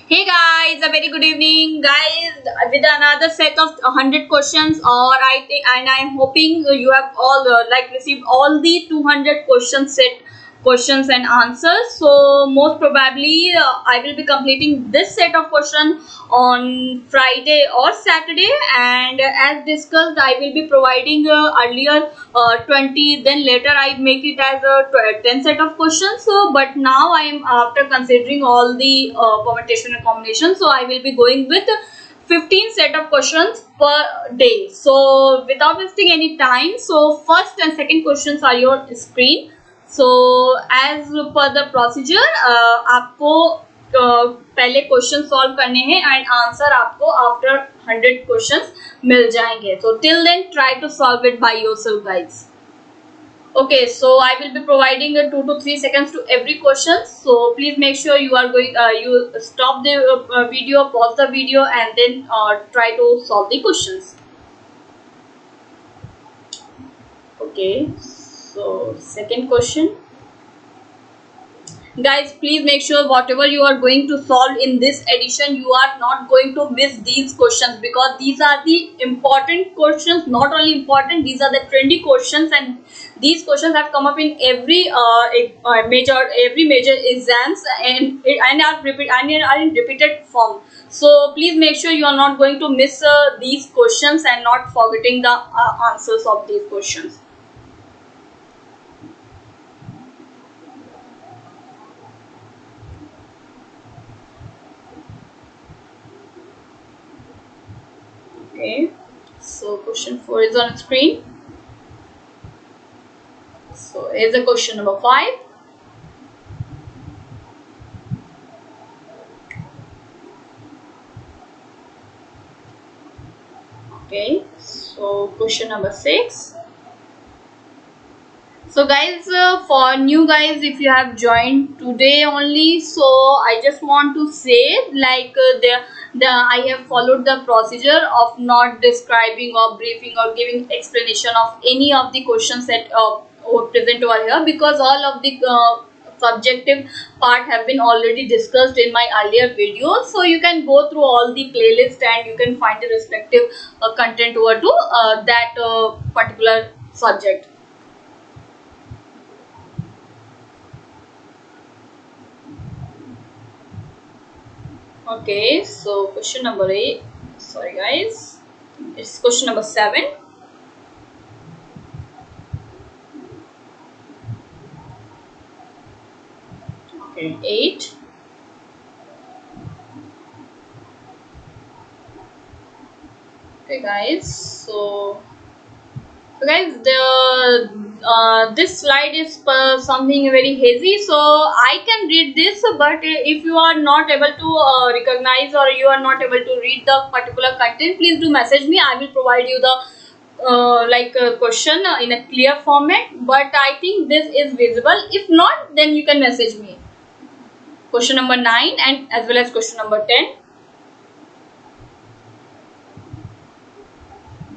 Hey guys, a very good evening, guys. With another set of 100 questions, or I think, and I am hoping you have all received all the 200 questions and answers. So most probably, I will be completing this set of questions on Friday or Saturday, and as discussed, I will be providing earlier 20, then later I make it as a 10 set of questions. So but now I am, after considering all the permutation and combination, so I will be going with 15 set of questions per day. So without wasting any time, so first and second questions are your screen. So as per the procedure, आपको पहले question solve करने हैं and answer आपको after 100 questions मिल जाएंगे. So till then try to solve it by yourself, guys. Okay, so I will be providing 2 to 3 seconds to every question. So please make sure you are going, you stop the video, pause the video, and then try to solve the questions. Okay, so second question. Guys, please make sure whatever you are going to solve in this edition, you are not going to miss these questions, because these are the important questions. Not only important, these are the trendy questions, and these questions have come up in every major exams, and are in repeated form. So please make sure you are not going to miss these questions and not forgetting the answers of these questions. Okay, so question 4 is on screen. So here's the question number 5. Okay, so question number 6. So guys, for new guys, if you have joined today only, so I just want to say, like I have followed the procedure of not describing or briefing or giving explanation of any of the questions that present over here, because all of the subjective part have been already discussed in my earlier videos. So you can go through all the playlist and you can find the respective content over to that particular subject. Okay, so question number 8. Sorry guys, it's question number 7. Okay, 8. Okay guys, so guys, this slide is something very hazy, so I can read this, but if you are not able to recognize or you are not able to read the particular content, please do message me. I will provide you the question in a clear format, but I think this is visible. If not, then you can message me. Question number 9 and as well as question number 10.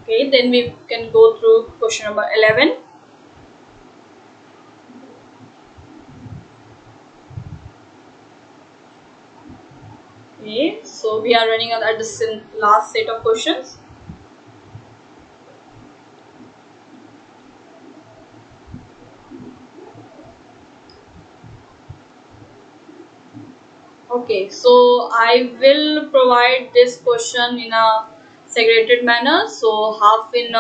Okay, then we can go through question number 11. Okay, so we are running at the last set of questions. Okay, so I will provide this question in a segregated manner. So half in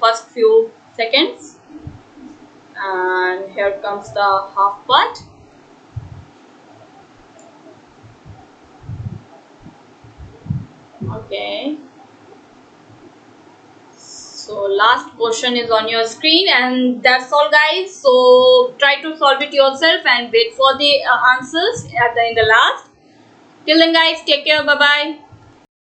first few seconds, and here comes the half part. Okay, so last question is on your screen, and that's all guys. So try to solve it yourself and wait for the answers in the last. Till then guys, take care, bye bye.